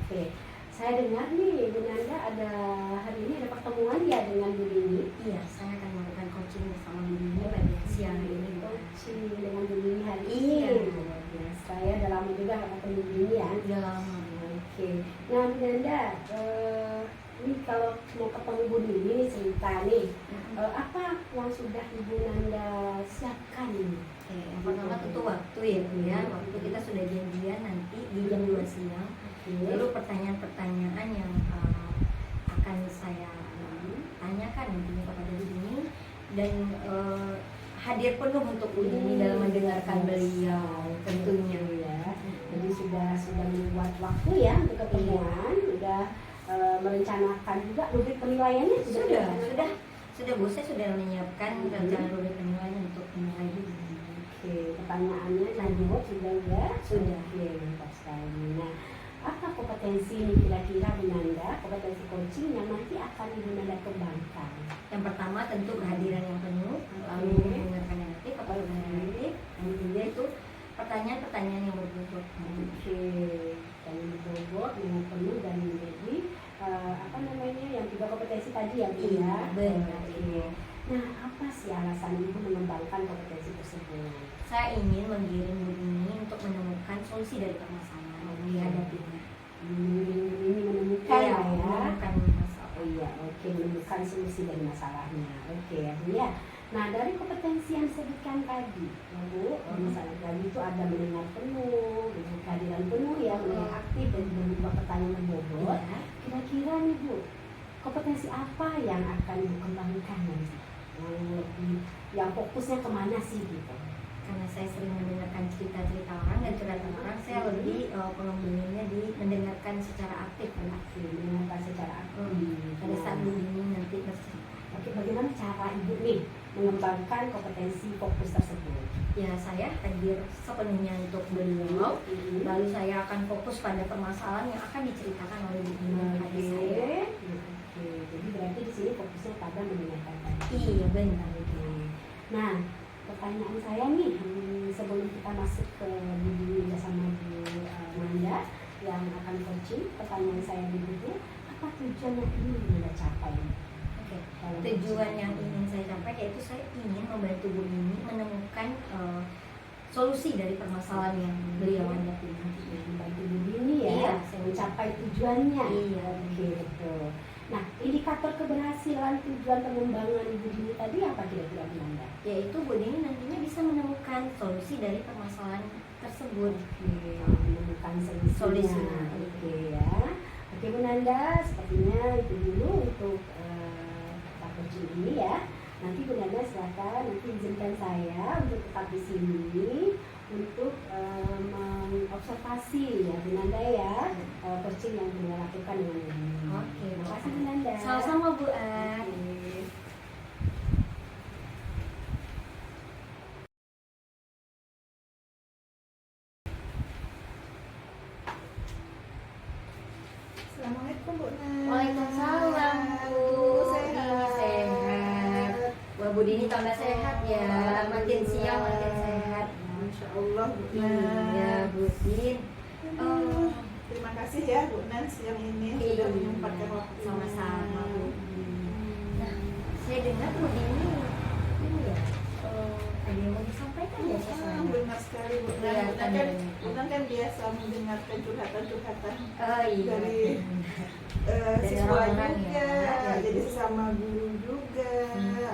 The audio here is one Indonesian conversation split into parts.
Oke. Saya dengar nih Bu Nanda ada hari ini ada pertemuan ya dengan Bu Dini. Iya, saya akan melakukan coaching bersama Bu Dini pada siang ini. Coaching dengan Bu Dini hari ini. Iya. Luar biasa ya, udah lama juga nggak ketemu Bu Dini ya. Udah lama. Oke. Nah Bu Nanda, ini kalau mau ketemu Bu Dini nih cerita nih, apa yang sudah Ibu Nanda siapkan nih? Oke, yang pertama tentu waktu ya Bu ya. Waktu kita sudah janjian nanti di jam 2 siang. Lalu pertanyaan-pertanyaan yang akan saya tanyakan nantinya kepada Bu Dini, dan hadir penuh untuk Bu Dini dalam mendengarkan beliau tentunya ya. Jadi sudah membuat waktu ya untuk ketemuan, sudah merencanakan juga rubrik penilaiannya sudah Bu, saya sudah menyiapkan rencana rubrik penilaian untuk menilai Bu Dini. Oke, pertanyaannya lanjut sudah ya? Sudah. Oke, mantap sekali. Nah, apa kompetensi ini kira-kira Bu Nanda, kompetensi coaching yang nanti akan Ibu Nanda kembangkan? Yang pertama tentu kehadiran yang penuh, lalu mendengarkan yang aktif, apalagi yang aktif, dan ketiga itu pertanyaan-pertanyaan yang berbobot. Oke, yang berbobot, yang penuh dan menjadi yang tiga kompetensi tadi ya Bu ya? Benar. Nah, apa sih alasan Ibu mengembangkan kompetensi tersebut? Saya ingin menggiring Bu Dini untuk menemukan solusi dari permasalahan yang dihadapinya. Ini menemukan ya, menemukan masalah. Oh iya, oke, menemukan solusi dari masalahnya. Oke ya Bu ya. Nah, dari kompetensi yang disebutkan tadi, ya Bu, misalnya tadi itu ada mendengar penuh, kehadiran penuh ya, mendengar aktif dan juga pertanyaan berbobot. Kira-kira nih Bu, kompetensi apa yang akan Ibu kembangkan nanti? Yang fokusnya kemana sih gitu? Karena saya sering mendengarkan cerita-cerita orang dan curhatan orang, saya lebih pengembangannya di mendengarkan secara aktif. Mendengarkan secara aktif. Pada saat Bu Dini nanti bercerita. Oke, bagaimana cara Ibu nih mengembangkan kompetensi fokus tersebut? Ya, saya hadir sepenuhnya untuk beliau. Lalu saya akan fokus pada permasalahan yang akan diceritakan oleh Bu Dini pada saya. Oke, jadi berarti di sini fokusnya pada mendengarkan tadi. Iya, benar. Nah, pertanyaan saya nih sebelum kita masuk ke Bu Dini bersama Bu Nanda yang akan coaching, pertanyaan saya berikutnya, apa tujuan yang ingin Anda capai? Oke, tujuan yang ingin saya capai yaitu saya ingin membantu Bu Dini menemukan solusi dari permasalahan yang beliau hadapi nanti. Membantu Bu Dini ya, iya, mencapai tujuannya. Iya, oke, betul. Nah, indikator keberhasilan tujuan pengembangan Ibu Dini tadi apa kira-kira Bu Nanda? Yaitu Bu Dini nantinya bisa menemukan solusi dari permasalahan tersebut. Oke, menemukan solusinya. Oke ya. Oke Bu Nanda, sepertinya itu dulu untuk coaching ini ya. Nanti Bu Nanda silakan nanti izinkan saya untuk tetap di sini untuk mengobservasi ya Bu Nanda ya, coaching yang beliau lakukan dengan ini. Oke, terima kasih Bu Nanda. Sama-sama Bu. Assalamualaikum Bu Nanda. Waalaikumsalam Bu. Sehat. Wah, Bu Dini tambah sehat ya. Makin siang makin sehat. Masya Allah Bu Nanda. Iya Bu Din. Terima kasih ya Bu Nanda siang ini sudah menyempatkan waktu. Sama-sama Bu. Nah, saya dengar Bu Dini ini ya, ada yang mau disampaikan ya ke saya? Benar sekali Bu Nanda. Bu Nanda kan biasa mendengarkan curhatan-curhatan dari siswa orang-orang juga, ya. jadi sesama guru juga.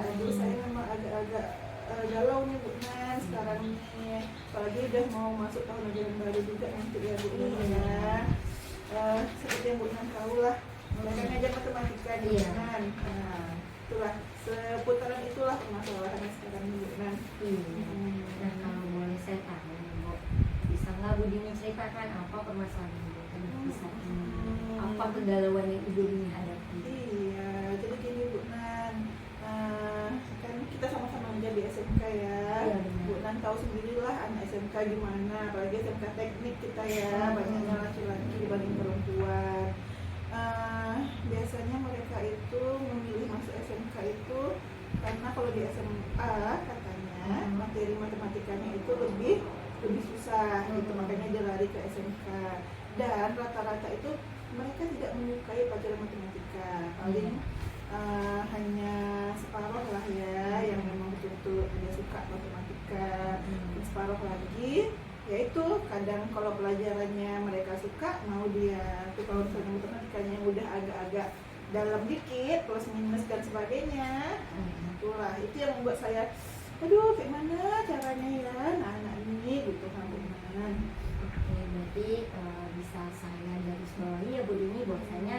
Aduh, saya memang agak-agak galau nih Bu Nanda sekarang nih, apalagi udah mau masuk tahun ajaran baru juga nanti ya Bu Nanda. Seperti yang Bu Nanda tahu lah, mereka ngajar matematika di Bu Nanda. Nah, itulah seputaran itulah permasalahannya sekarang nih Bu Nanda. Nah, kalau boleh saya tanya Bu, bisa nggak Bu Dini ceritakan apa permasalahan Ibu bisa ini? Apa kegalauan yang Ibu Dini hadapi? Iya, jadi gini Bu Nan, kan kita sama-sama aja di SMK ya. Iya, Bu Nan tahu sendirilah anak SMK gimana, apalagi SMK teknik kita ya, banyaknya laki-laki dibanding perempuan. Biasanya mereka itu memilih masuk SMK itu karena kalau di SMA katanya materi matematikanya itu lebih susah gitu, makanya dia lari ke SMK. Dan rata-rata itu mereka tidak menyukai pelajaran matematika, paling hanya separuh lah ya yang memang betul-betul dia suka matematika. Separuh lagi yaitu kadang kalau pelajarannya mereka suka mau dia, tapi kalau misalnya matematikanya yang udah agak-agak dalam dikit plus minus dan sebagainya, itulah itu yang membuat saya aduh kayak mana caranya ya anak-anak ini gitu kan. Oke, berarti bisa saya garis bawahi ya Bu Dini bahwasanya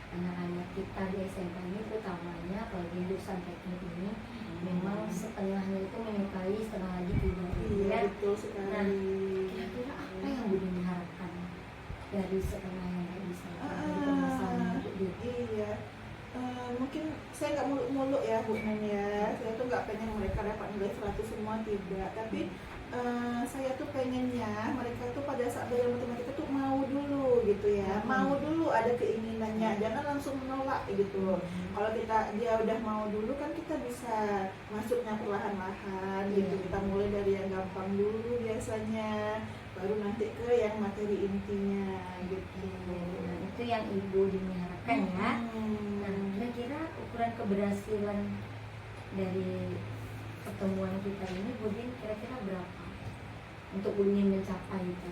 anak-anak kita di SMA ini terutamanya kalau di jurusan teknik ini memang setengahnya itu menyukai, setengah lagi tidak. Iya, betul sekali. Nah, kira-kira apa yang Bu Dini harapkan dari setengah yang nggak bisa dari permasalahan Bu Dini? Iya, mungkin saya nggak muluk-muluk ya Bu Nen ya. Saya tuh nggak pengen mereka dapat nilai 100 semua, tidak. Tapi saya tuh pengennya mereka tuh pada saat belajar matematika tuh mau dulu gitu ya, mau dulu ada keinginannya, jangan langsung menolak gitu. Kalau dia udah mau dulu kan kita bisa masuknya perlahan-lahan gitu. Kita mulai dari yang gampang dulu biasanya, baru nanti ke yang materi intinya gitu. Nah, itu yang Ibu Dini harapkan ya. Nah, kira-kira ukuran keberhasilan dari pertemuan kita ini Bu Dini kira-kira berapa untuk Bu Dini mencapai itu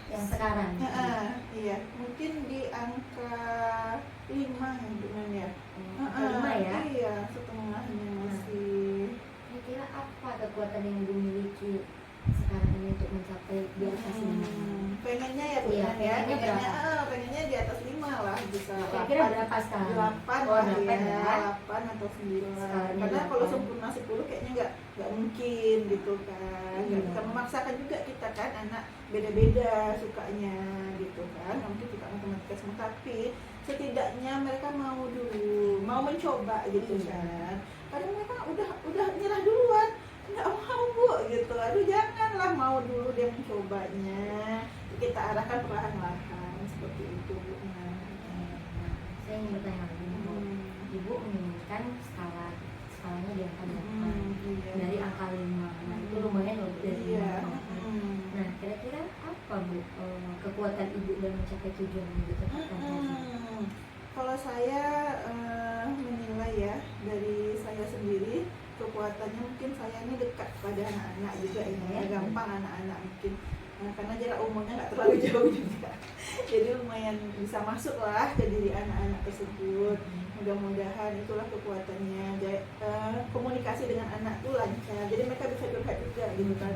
yang sekarang? Iya, mungkin di angka 5 ya Bu Nen ya. Angka 5 ya? Iya, setengahnya masih. Kira-kira apa kekuatan yang Ibu miliki sekarang ini untuk mencapai di atas 5? Pengennya ya Bu Iya, Nen ya. pengennya berapa? Pengennya di atas 5 lah, bisa Kira-kira berapa sekarang? 8 Oh, lah 8 ya. ya. 8 atau 9. Sekarangnya Karena kalau 8. sempurna 10 kayaknya nggak mungkin gitu kan. Nggak bisa memaksakan juga kita kan, anak beda-beda sukanya gitu kan. Nggak mungkin suka matematika semua, tapi setidaknya mereka mau dulu, mau mencoba gitu kan. Kadang mereka udah nyerah duluan, nggak mau Bu gitu. Aduh janganlah, mau dulu dia mencobanya. Kita arahkan perlahan-lahan seperti itu Bu. Saya ingin bertanya lagi, Ibu menginginkan skalanya di angka 8 dari angka 5. Nah, itu lumayan loh dari 5. Nah, kira-kira apa Bu kekuatan Ibu dalam mencapai tujuan yang ditetapkan tadi? Kalau saya menilai ya dari saya sendiri, kekuatannya mungkin saya ini dekat pada anak-anak juga ya, gampang anak-anak mungkin. Karena jarak umurnya nggak terlalu jauh juga, jadi lumayan bisa masuk lah ke diri anak-anak tersebut. Mudah-mudahan itulah kekuatannya. Komunikasi dengan anak tuh lancar, jadi mereka bisa curhat juga gitu kan.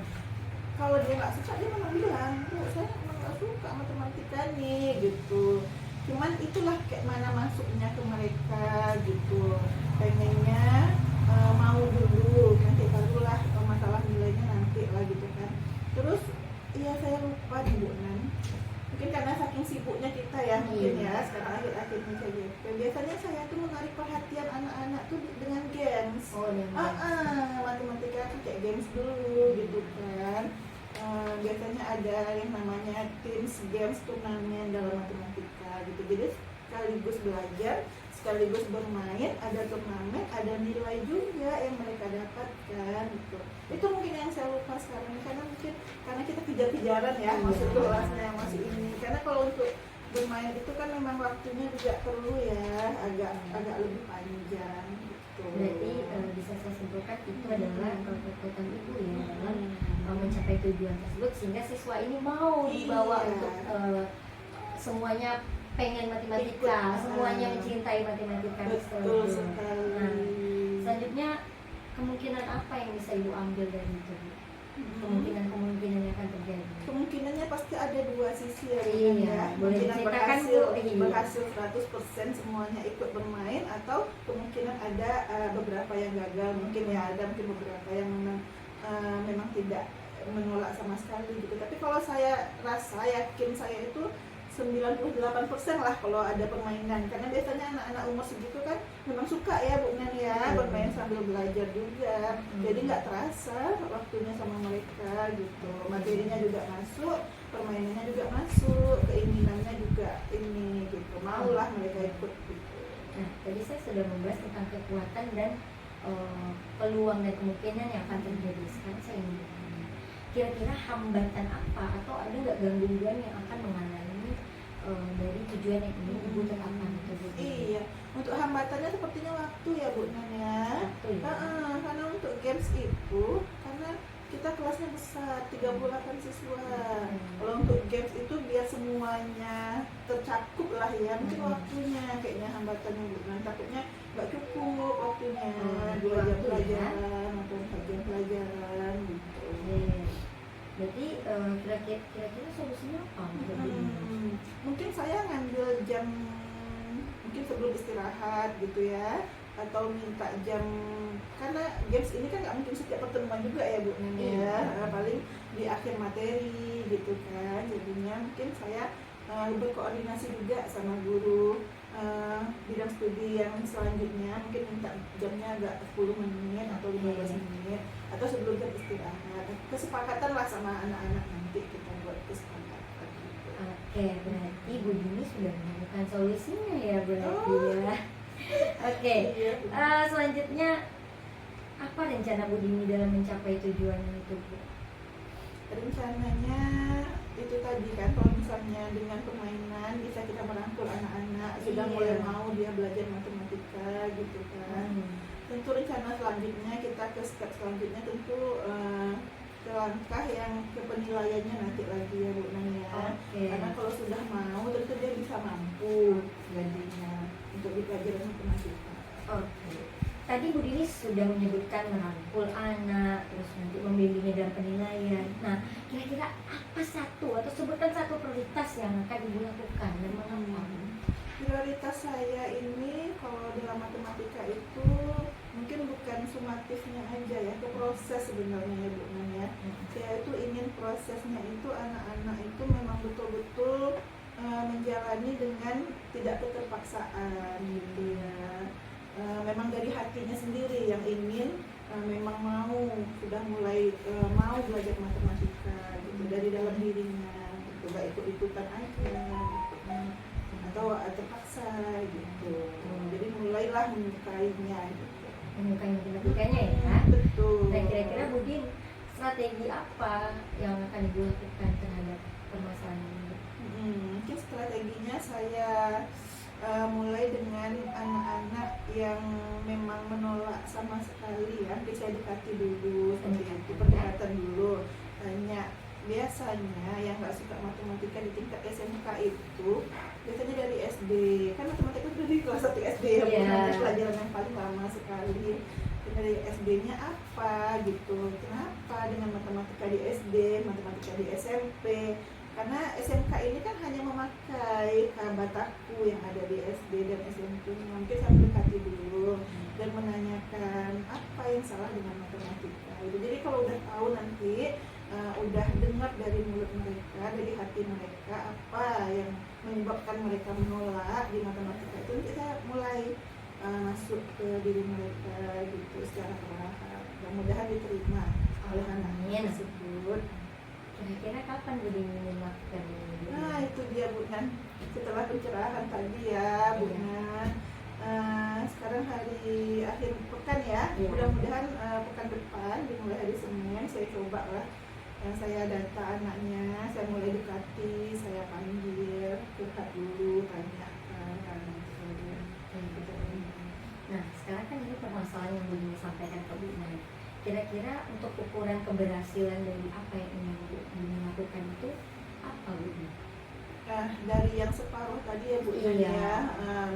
Kalau dia nggak suka, dia memang bilang, Bu saya memang nggak suka matematika nih gitu. Cuman itulah kayak mana masuknya ke mereka gitu. Pengennya mau dulu, nanti barulah masalah nilainya nanti lah gitu kan. Terus iya saya lupa nih Bu Nan, mungkin karena saking sibuknya kita ya mungkin ya sekarang akhir-akhir ini KJP. Biasanya saya tuh menarik perhatian anak-anak tuh dengan games. Matematika kan kayak games dulu gitu kan. Biasanya ada yang namanya teams games, turnamen dalam matematika gitu. Jadi sekaligus belajar, sekaligus bermain, ada turnamen, ada nilai juga yang mereka dapatkan gitu. Itu mungkin yang saya lupa sekarang, karena mungkin karena kita kejar-kejaran ya masuk kelasnya yang masih ini. Karena kalau untuk bermain itu kan memang waktunya juga perlu ya, agak lebih panjang gitu. Berarti bisa saya simpulkan itu adalah kekuatan Ibu ya dalam mencapai tujuan tersebut, sehingga siswa ini mau dibawa untuk semuanya pengen matematika, semuanya mencintai matematika. Betul sekali. Nah, selanjutnya kemungkinan apa yang bisa Ibu ambil dari itu? Kemungkinan yang akan terjadi. Kemungkinannya pasti ada dua sisi ya. Iya, boleh kemungkinan diceritakan berhasil 100% semuanya ikut bermain, atau kemungkinan ada beberapa yang gagal. Mungkin ya ada beberapa yang memang tidak menolak sama sekali gitu. Tapi kalau saya yakin saya itu 98% lah kalau ada permainan, karena biasanya anak-anak umur segitu kan memang suka ya Bu Nen ya bermain sambil belajar juga, jadi nggak terasa waktunya sama mereka gitu. Materinya juga masuk, permainannya juga masuk, keinginannya juga ini gitu, maulah mereka ikut gitu. Nah, tadi saya sudah membahas tentang kekuatan dan peluang dan kemungkinan yang akan terjadi. Sekarang saya ingin bertanya, kira-kira hambatan apa atau ada nggak gangguan yang akan menghalangi dari tujuan yang ingin ibu tetapkan itu Bu. Iya, untuk hambatannya sepertinya waktu ya Bu Nan ya. Waktu ya. Karena untuk games itu, karena kita kelasnya besar, 38 siswa. Kalau untuk games itu biar semuanya tercakup lah ya, mungkin waktunya kayaknya hambatannya Bu Nan. Takutnya nggak cukup waktunya, 2 jam pelajaran atau 4 jam pelajaran gitu. Berarti kira-kira solusinya apa untuk ini? Mungkin saya ngambil jam mungkin sebelum istirahat gitu ya, atau minta jam, karena games ini kan nggak mungkin setiap pertemuan juga ya Bu Nani ya. Paling di akhir materi gitu kan, jadinya mungkin saya berkoordinasi juga sama guru bidang studi yang selanjutnya, mungkin minta jamnya agak 10 menit atau 15 menit atau sebelum jam istirahat. Kesepakatan lah sama anak-anak, nanti kita buat kesepakatan gitu. Oke, berarti Bu Dini sudah menemukan solusinya ya berarti ya. Oke, selanjutnya apa rencana Bu Dini dalam mencapai tujuan itu Bu? Rencananya itu tadi kan, kalau misalnya dengan permainan bisa kita merangkul anak-anak, sudah mulai mau dia belajar matematika gitu kan. Tentu rencana selanjutnya kita ke step selanjutnya tentu ke langkah yang ke penilaiannya nanti lagi ya Bu Nani ya. Karena kalau sudah mau tentu dia bisa mampu jadinya untuk di pelajaran matematika. Tadi Bu Dini sudah menyebutkan merangkul anak, terus nanti membimbingnya dalam penilaian. Nah, kira-kira apa satu atau sebutkan satu prioritas yang akan Ibu lakukan dan mengapa? Prioritas saya ini kalau dalam matematika itu mungkin bukan sumatifnya aja ya, ke proses sebenarnya ya Bu Nan ya. Saya itu ingin prosesnya itu anak-anak itu memang betul-betul menjalani dengan tidak keterpaksaan gitu ya. Memang dari hatinya sendiri yang ingin, memang mau, sudah mulai mau belajar matematika gitu, dari dalam dirinya gitu, gak ikut-ikutan aja gitu, atau terpaksa gitu. Jadi mulailah menyukainya gitu. Menyukai matematikanya ya. Betul. Dan kira-kira Bu Dini, strategi apa yang akan Ibu lakukan terhadap permasalahan ini? Mungkin strateginya saya mulai dengan anak-anak yang memang menolak sama sekali ya, bisa dekati dulu, seperti itu, pendekatan dulu. Tanya, biasanya yang nggak suka matematika di tingkat SMK itu biasanya dari SD, kan matematika itu dari kelas 1 SD ya, pelajaran yang paling lama sekali. Dari SD-nya apa gitu, kenapa dengan matematika di SD, matematika di SMP? Karena SMK ini kan hanya memakai bataku yang ada di SD dan SMP. Mungkin saya mendekati dulu dan menanyakan apa yang salah dengan matematika. Jadi kalau udah tahu nanti, udah dengar dari mulut mereka, dari hati mereka apa yang menyebabkan mereka menolak di matematika itu, kita mulai masuk ke diri mereka gitu secara perlahan. Mudah-mudahan diterima oleh anak-anak tersebut. Kira-kira kapan Bu Dini melakukan ini? Nah itu dia Bu Nan, setelah pencerahan tadi ya Bu Nan. Sekarang hari akhir pekan ya, mudah-mudahan pekan depan dimulai hari Senin saya coba lah, yang saya data anaknya, saya mulai dekati, saya panggil, curhat dulu, tanyakan gitu. Nah sekarang kan ini permasalahan yang Bu Dini sampaikan ke Bu Nan. Kira-kira untuk ukuran keberhasilan dari apa yang ingin Bu Dini lakukan itu apa Bu Dini? Nah dari yang separuh tadi ya Bu ya,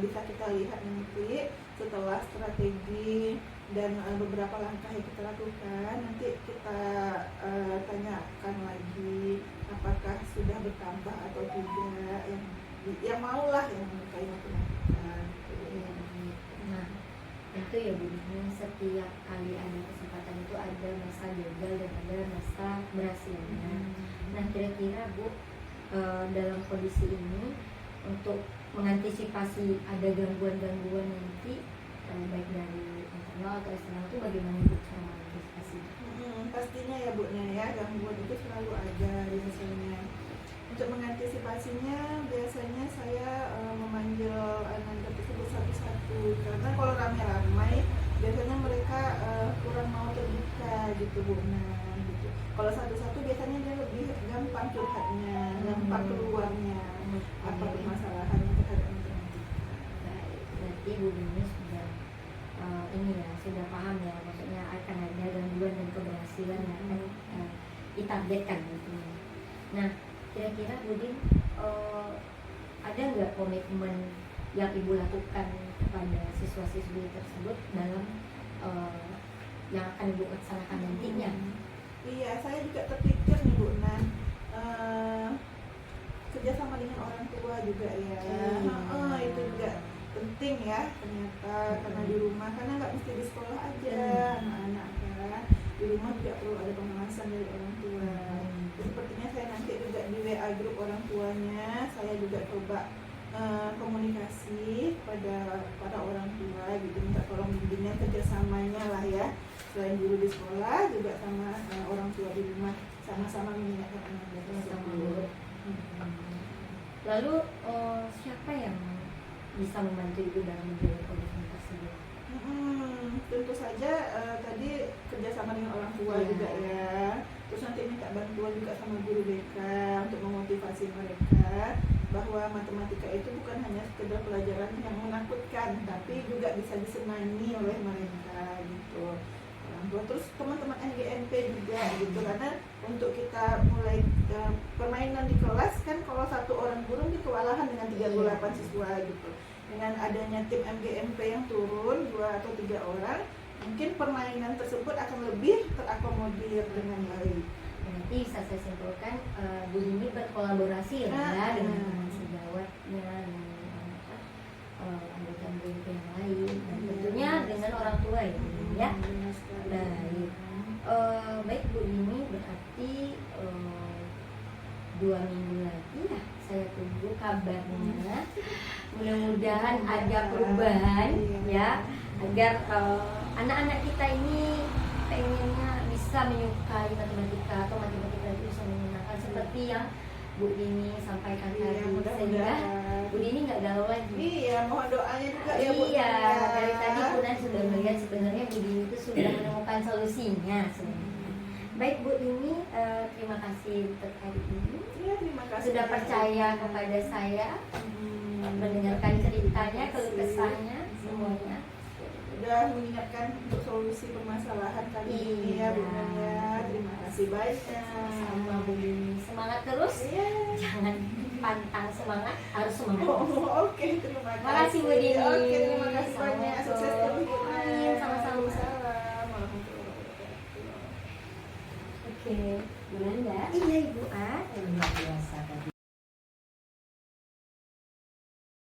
bisa kita lihat nanti setelah strategi dan beberapa langkah yang kita lakukan, nanti kita tanyakan lagi apakah sudah bertambah atau tidak, yang maulah yang menyukai matematika. Nah tentu ya Bu Dini, setiap kali ada kesempatan itu ada masa gagal dan ada masa berhasilnya. Nah kira-kira Bu, dalam kondisi ini untuk mengantisipasi ada gangguan-gangguan nanti, baik dari internal atau eksternal, itu bagaimana Bu cara mengantisipasi? Pastinya ya Bu ya, gangguan itu selalu ada biasanya. Untuk mengantisipasinya biasanya saya memanggil anak tersebut satu-satu, karena kalau ramai-ramai biasanya mereka kurang mau terbuka gitu Bu. Nah gitu. Kalau satu-satu biasanya dia lebih gampang curhatnya, gampang keluarnya apa permasalahannya. nanti Bu Dini sudah ini ya, sudah paham ya, maksudnya akan ada gangguan dan keberhasilan yang akan ditargetkan gitu. Nah, kira-kira Bu Din ada nggak komitmen yang Ibu lakukan kepada siswa-siswi tersebut dalam yang akan Ibu laksanakan nantinya? Iya, saya juga terpikir nih Bu Nan, kerjasama dengan orang tua juga ya. Itu juga penting ya ternyata, karena di rumah, karena nggak mesti di sekolah aja anak-anak ya, di rumah juga perlu ada pengawasan dari orang tua. Sepertinya saya nanti juga di WA grup orang tuanya, saya juga coba komunikasi pada para orang tua gitu, minta tolong bimbingan kerjasamanya lah ya, selain guru di sekolah juga sama orang tua di rumah, sama-sama mengingatkan anak tersebut. Lalu siapa yang bisa membantu Ibu dalam menjalani komitmen tersebut? Tentu saja tadi kerjasama dengan orang tua juga ya. Terus nanti minta bantuan juga sama guru BK untuk memotivasi mereka bahwa matematika itu bukan hanya sekedar pelajaran yang menakutkan, tapi juga bisa disenangi oleh mereka gitu. Terus teman-teman NGNP juga gitu, karena untuk kita mulai permainan di kelas kan, kalau satu orang guru itu kewalahan dengan 38 siswa gitu. Dengan adanya tim MGMP yang turun 2 atau 3 orang, mungkin permainan tersebut akan lebih terakomodir dengan baik. Nanti bisa saya simpulkan Bu Dini berkolaborasi ya dengan teman sejawatnya, dengan anggota MGMP yang lain, dan tentunya dengan orang tua ya. Baik, baik Bu Dini, berarti 2 minggu lagi ya saya tunggu kabarnya. Mudah-mudahan ada perubahan ya, agar anak-anak kita ini pengennya bisa menyukai matematika, atau matematika itu bisa menyenangkan seperti yang Bu Dini sampaikan tadi, sehingga Bu Dini nggak galau lagi. Iya, mohon doanya juga ya Bu. Iya, dari tadi Bu Nan sudah melihat sebenarnya Bu Dini itu sudah menemukan solusinya sebenarnya. Baik Bu Dini, terima kasih untuk hari ini. Iya, terima kasih. Sudah percaya kepada saya, mendengarkan ceritanya, keluh kesahnya, semuanya. Sudah mengingatkan untuk solusi permasalahan kali ini ya Bu Nan ya. Terima kasih banyak. Sama Bu Dini, semangat terus. Iya. Jangan pantang semangat, harus semangat. Oke, terima kasih. Makasih Bu Dini. Oke, terima kasih banyak. Sukses terus Bu Nan. Amin, sama-sama. Waalaikumsalam warahmatullahi wabarakatuh. Oke, Bu Nanda. Iya Ibu A. Luar biasa tadi.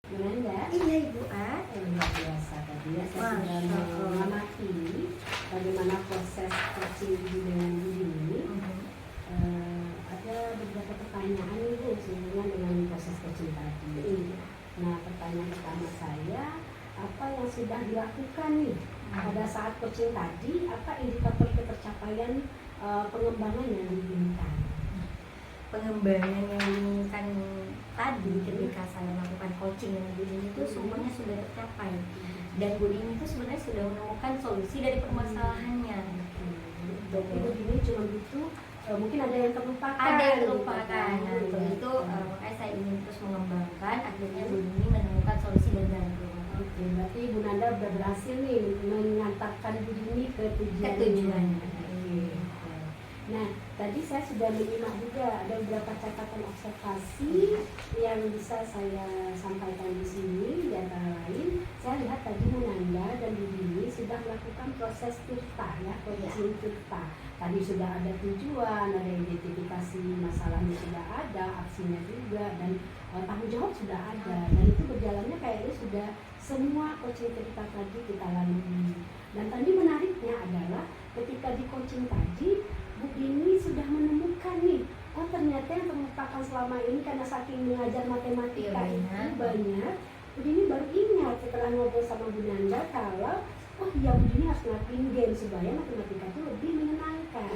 Bu Nanda. Iya Ibu A. Luar biasa tadi ya. Saya sudah mengamati bagaimana proses coaching dengan Bu Dini. Ada beberapa pertanyaan nih Bu, sehubungan dengan proses coaching tadi. Nah, pertanyaan pertama saya, apa yang sudah dilakukan nih pada saat coaching tadi? Apa indikator ketercapaian pengembangan yang diinginkan? Pengembangan yang diinginkan tadi ketika saya melakukan coaching dengan Bu Dini itu semuanya sudah tercapai, dan Bu Dini itu sebenarnya sudah menemukan solusi dari permasalahannya. Jadi Bu Dini cuma butuh mungkin ada yang terlupakan. Ada yang terlupakan. Nah, untuk itu makanya saya ingin terus mengembangkan. Akhirnya Bu Dini menemukan solusi dan jalan keluar. Oke, berarti Bu Nanda sudah berhasil nih mengantarkan Bu Dini ke tujuannya. Nah, tadi saya sudah menyimak juga ada beberapa catatan observasi yang bisa saya sampaikan di sini. Di antara lain, saya lihat tadi Bu Nanda dan Bu Dini sudah melakukan proses TIRTA ya, coaching TIRTA. Tadi sudah ada tujuan, ada identifikasi masalahnya sudah ada, aksinya juga, dan tanggung jawab sudah ada. Dan itu berjalannya kayaknya sudah semua coaching TIRTA tadi kita lalui. Dan tadi menariknya adalah ketika di coaching tadi, Bu Dini sudah menemukan nih, oh ternyata yang terlupakan selama ini karena saking mengajar matematika itu banyak. Bu Dini baru ingat setelah ngobrol sama Bu Nanda kalau oh iya Bu Dini harus ngelakuin game supaya matematika itu lebih menyenangkan.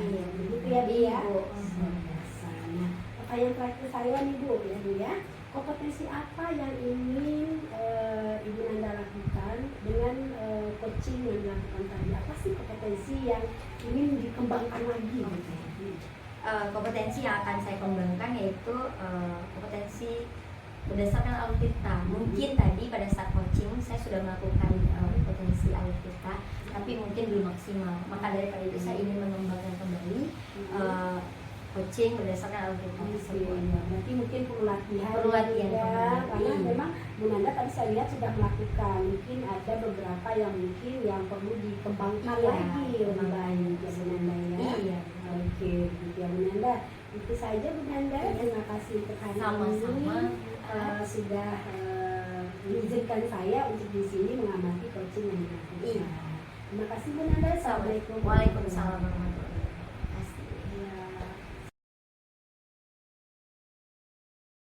Begitu ya Bu ya. Biasa. Nah, pertanyaan terakhir saya nih Bu ya, kompetensi apa yang ingin Ibu Nanda lakukan dengan coaching yang dilakukan tadi? Apa sih kompetensi yang ingin dikembangkan lagi? Kompetensi yang akan saya kembangkan yaitu kompetensi berdasarkan alutsista. Mungkin tadi pada saat coaching saya sudah melakukan potensi alutsista, tapi mungkin belum maksimal. Maka daripada itu saya ingin mengembangkan kembali coaching berdasarkan alutsista tersebut. Berarti mungkin perlu latihan. Perlu latihan ya, kembali. karena memang Bu Nanda tadi saya lihat sudah melakukan. Mungkin ada beberapa yang mungkin yang perlu dikembangkan Iya, lagi lebih banyak ya Bu Nanda ya. Iya. Oke, gitu ya Bu Nanda. Itu saja Bu Nanda. Terima kasih untuk hari Sama-sama. ini sudah mengizinkan saya untuk di sini mengamati coaching yang dilakukan. Iya. Terima kasih Bu Nanda. Assalamualaikum. Waalaikumsalam warahmatullahi wabarakatuh.